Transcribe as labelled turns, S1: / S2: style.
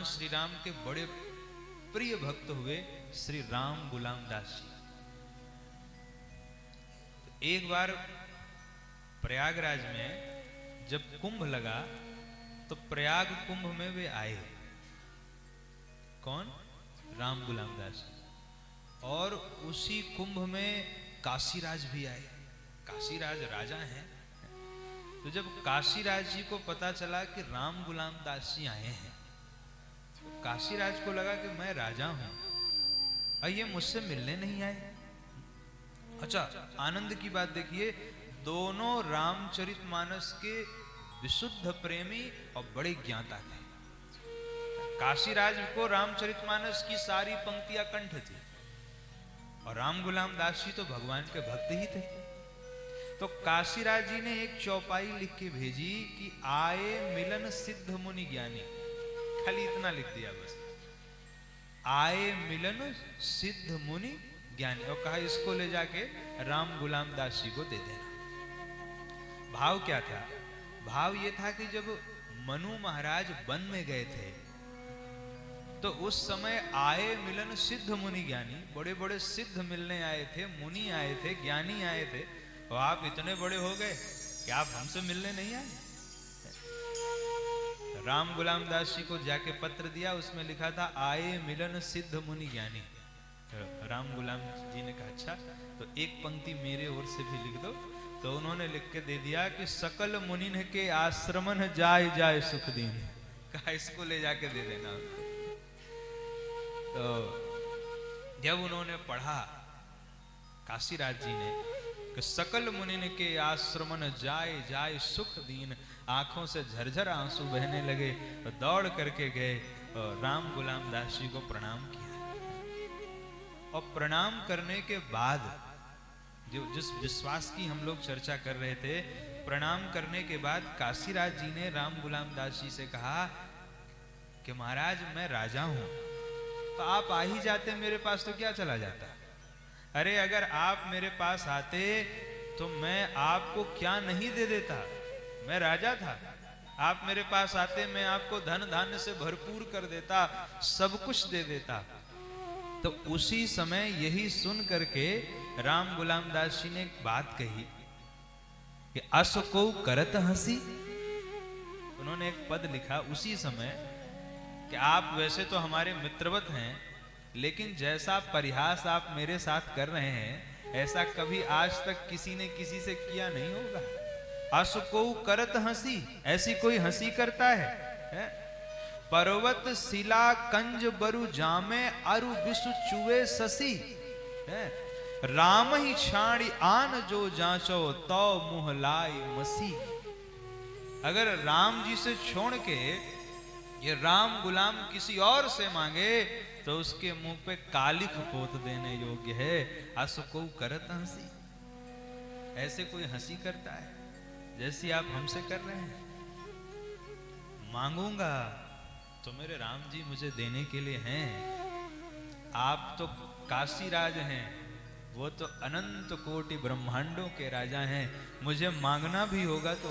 S1: श्री राम के बड़े प्रिय भक्त हुए श्री राम गुलाम दास जी। एक बार प्रयागराज में जब कुंभ लगा तो प्रयाग कुंभ में वे आए। कौन? राम गुलाम दास। और उसी कुंभ में काशीराज भी आए। काशीराज राजा हैं। तो जब काशीराज जी को पता चला कि राम गुलाम दास जी आए हैं, तो काशीराज को लगा कि मैं राजा हूं और ये मुझसे मिलने नहीं आए। अच्छा, आनंद की बात देखिए, दोनों रामचरितमानस के विशुद्ध प्रेमी और बड़े ज्ञाता थे। काशीराज को रामचरितमानस की सारी पंक्तियां कंठ थी और राम गुलाम दास जी तो भगवान के भक्त ही थे। तो काशीराज जी ने एक चौपाई लिख के भेजी कि आए मिलन सिद्ध मुनि ज्ञानी। खाली इतना लिख दिया बस, आए मिलन सिद्ध मुनि ज्ञानी, और कहा इसको ले जाके राम गुलाम दास जी को दे देना। भाव क्या था? भाव ये था कि जब मनु महाराज वन में गए थे तो उस समय आए मिलन सिद्ध मुनि ज्ञानी, बड़े बड़े सिद्ध मिलने आए थे, मुनि आए थे, ज्ञानी आए थे, और आप इतने बड़े हो गए कि आप हमसे मिलने नहीं आए। राम गुलाम दास जी को जाके पत्र दिया, उसमें लिखा था आए मिलन सिद्ध मुनि ज्ञानी। राम गुलाम जी ने कहा अच्छा, तो एक पंक्ति मेरे ओर से भी लिख दो। तो उन्होंने लिख के दे दिया कि सकल मुनिन के आश्रमन जाय जाय सुख दीन। कहा इसको ले जाके दे देना। तो जब उन्होंने पढ़ा काशीराज जी ने कि सकल मुनिन के आश्रमन जाय जाय सुख दीन, आंखों से झरझर आंसू बहने लगे, तो दौड़ करके गए और राम गुलाम दास जी को प्रणाम किया। और प्रणाम करने के बाद जो जिस विश्वास की हम लोग चर्चा कर रहे थे, प्रणाम करने के बाद काशीराज जी ने राम गुलाम दास जी से कहा कि महाराज मैं राजा हूं, तो आप आ ही जाते मेरे पास तो क्या चला जाता। अरे अगर आप मेरे पास आते तो मैं आपको क्या नहीं दे देता। मैं राजा था, आप मेरे पास आते मैं आपको धन धान्य से भरपूर कर देता, सब कुछ दे देता। तो उसी समय यही सुन करके राम गुलाम दास जी ने एक बात कही कि अस को करत हंसी। उन्होंने एक पद लिखा उसी समय कि आप वैसे तो हमारे मित्रवत हैं, लेकिन जैसा परिहास आप मेरे साथ कर रहे हैं ऐसा कभी आज तक किसी ने किसी से किया नहीं होगा। अस को करत हंसी, ऐसी कोई हंसी करता है? पर्वत शिला कंज बरु जामे अरु विषु चुए ससी, राम ही छाड़ी आन जो जांचो तो मुह लाई मसी। अगर राम जी से छोड़ के ये राम गुलाम किसी और से मांगे तो उसके मुंह पे कालिख पोत देने योग्य है। अस को करत हंसी, ऐसे कोई हंसी करता है जैसी आप हमसे कर रहे हैं? मांगूंगा तो मेरे राम जी मुझे देने के लिए हैं। आप तो काशीराज हैं, वो तो अनंत कोटि ब्रह्मांडों के राजा हैं। मुझे मांगना भी होगा तो